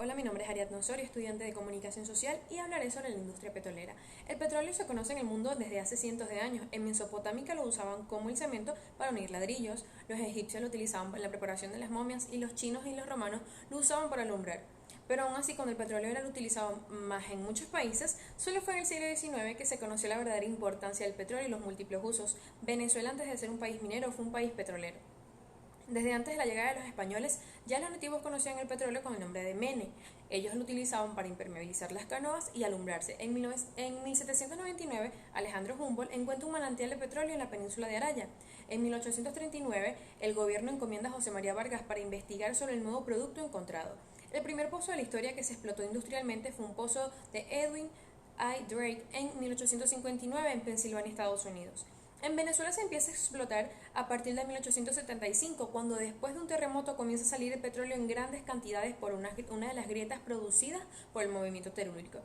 Hola, mi nombre es Ariadna Osorio, estudiante de Comunicación Social, y hablaré sobre la industria petrolera. El petróleo se conoce en el mundo desde hace cientos de años. En Mesopotamia lo usaban como el cemento para unir ladrillos, los egipcios lo utilizaban en la preparación de las momias y los chinos y los romanos lo usaban para alumbrar. Pero aún así, cuando el petróleo era utilizado más en muchos países, solo fue en el siglo XIX que se conoció la verdadera importancia del petróleo y los múltiples usos. Venezuela, antes de ser un país minero, fue un país petrolero. Desde antes de la llegada de los españoles, ya los nativos conocían el petróleo con el nombre de mene. Ellos lo utilizaban para impermeabilizar las canoas y alumbrarse. En 1799, Alejandro Humboldt encuentra un manantial de petróleo en la península de Araya. En 1839, el gobierno encomienda a José María Vargas para investigar sobre el nuevo producto encontrado. El primer pozo de la historia que se explotó industrialmente fue un pozo de Edwin I. Drake en 1859 en Pensilvania, Estados Unidos. En Venezuela se empieza a explotar a partir de 1875, cuando después de un terremoto comienza a salir el petróleo en grandes cantidades por una de las grietas producidas por el movimiento telúrico.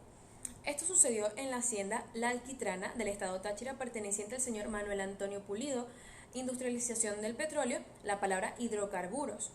Esto sucedió en la hacienda La Alquitrana del estado Táchira, perteneciente al señor Manuel Antonio Pulido. Industrialización del petróleo, la palabra hidrocarburos.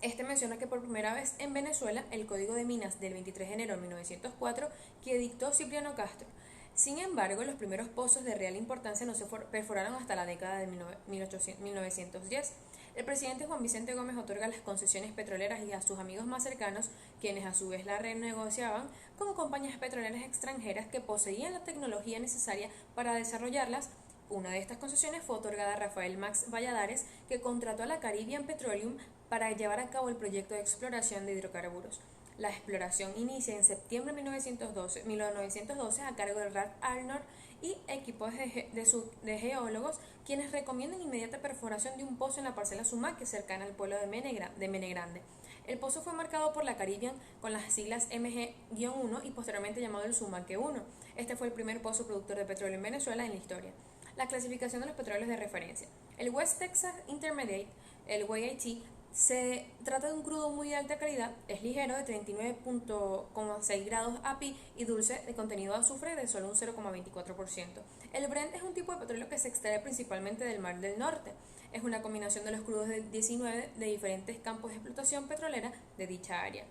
Este menciona que por primera vez en Venezuela el Código de Minas del 23 de enero de 1904 que dictó Cipriano Castro. Sin embargo, los primeros pozos de real importancia no se perforaron hasta la década de 1910. El presidente Juan Vicente Gómez otorga las concesiones petroleras y a sus amigos más cercanos, quienes a su vez la renegociaban con compañías petroleras extranjeras que poseían la tecnología necesaria para desarrollarlas. Una de estas concesiones fue otorgada a Rafael Max Valladares, que contrató a la Caribbean Petroleum para llevar a cabo el proyecto de exploración de hidrocarburos. La exploración inicia en septiembre de 1912 a cargo de Ralph Arnold y equipos de geólogos, quienes recomiendan inmediata perforación de un pozo en la parcela Sumaque, cercana al pueblo de Mene Grande. El pozo fue marcado por la Caribbean con las siglas MG-1 y posteriormente llamado el Sumaque 1. Este fue el primer pozo productor de petróleo en Venezuela en la historia. La clasificación de los petróleos de referencia. El West Texas Intermediate, el WTI, se trata de un crudo muy de alta calidad, es ligero de 39,6 grados API y dulce, de contenido de azufre de solo un 0,24%. El Brent es un tipo de petróleo que se extrae principalmente del Mar del Norte. Es una combinación de los crudos de 19 de diferentes campos de explotación petrolera de dicha área.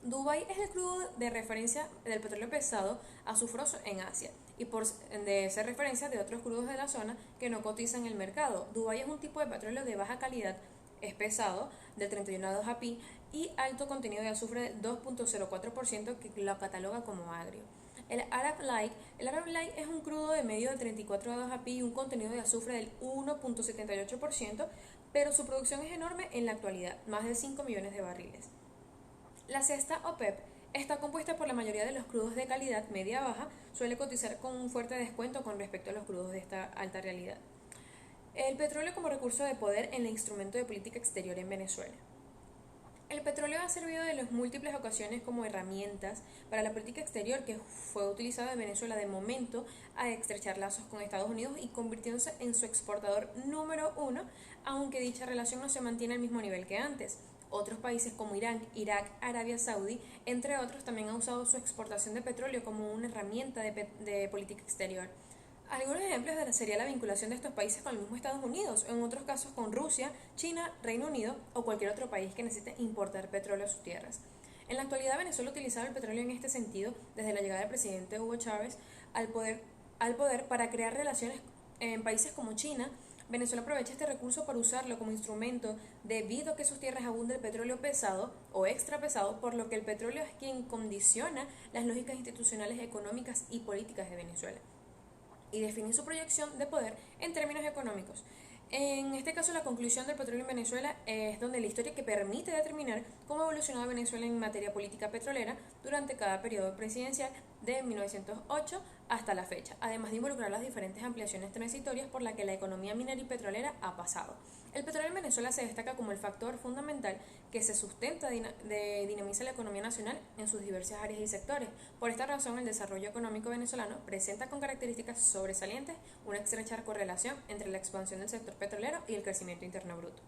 Dubái es el crudo de referencia del petróleo pesado azufroso en Asia y de ser referencia de otros crudos de la zona que no cotizan en el mercado. Dubái es un tipo de petróleo de baja calidad, es pesado, de 31 grados API y alto contenido de azufre de 2,04% que lo cataloga como agrio. El Arab Light es un crudo de medio de 34 grados API y un contenido de azufre del 1,78%, pero su producción es enorme en la actualidad, más de 5 millones de barriles. La cesta OPEP está compuesta por la mayoría de los crudos de calidad media-baja, suele cotizar con un fuerte descuento con respecto a los crudos de esta alta realidad. El petróleo como recurso de poder en el instrumento de política exterior en Venezuela. El petróleo ha servido de las múltiples ocasiones como herramientas para la política exterior, que fue utilizada en Venezuela de momento a estrechar lazos con Estados Unidos y convirtiéndose en su exportador número uno, aunque dicha relación no se mantiene al mismo nivel que antes. Otros países como Irán, Irak, Arabia Saudí, entre otros, también han usado su exportación de petróleo como una herramienta de política exterior. Algunos ejemplos sería la vinculación de estos países con el mismo Estados Unidos, en otros casos con Rusia, China, Reino Unido o cualquier otro país que necesite importar petróleo a sus tierras. En la actualidad, Venezuela ha utilizado el petróleo en este sentido desde la llegada del presidente Hugo Chávez al poder para crear relaciones en países como China. Venezuela aprovecha este recurso para usarlo como instrumento debido a que sus tierras abunda el petróleo pesado o extra pesado, por lo que el petróleo es quien condiciona las lógicas institucionales, económicas y políticas de Venezuela y definir su proyección de poder en términos económicos. En este caso, la conclusión del petróleo en Venezuela es donde la historia que permite determinar cómo ha evolucionado Venezuela en materia política petrolera durante cada periodo presidencial de 1908 hasta la fecha, además de involucrar las diferentes ampliaciones transitorias por las que la economía minera y petrolera ha pasado. El petróleo en Venezuela se destaca como el factor fundamental que se sustenta dinamiza la economía nacional en sus diversas áreas y sectores. Por esta razón, el desarrollo económico venezolano presenta con características sobresalientes una estrecha correlación entre la expansión del sector petrolero y el crecimiento interno bruto.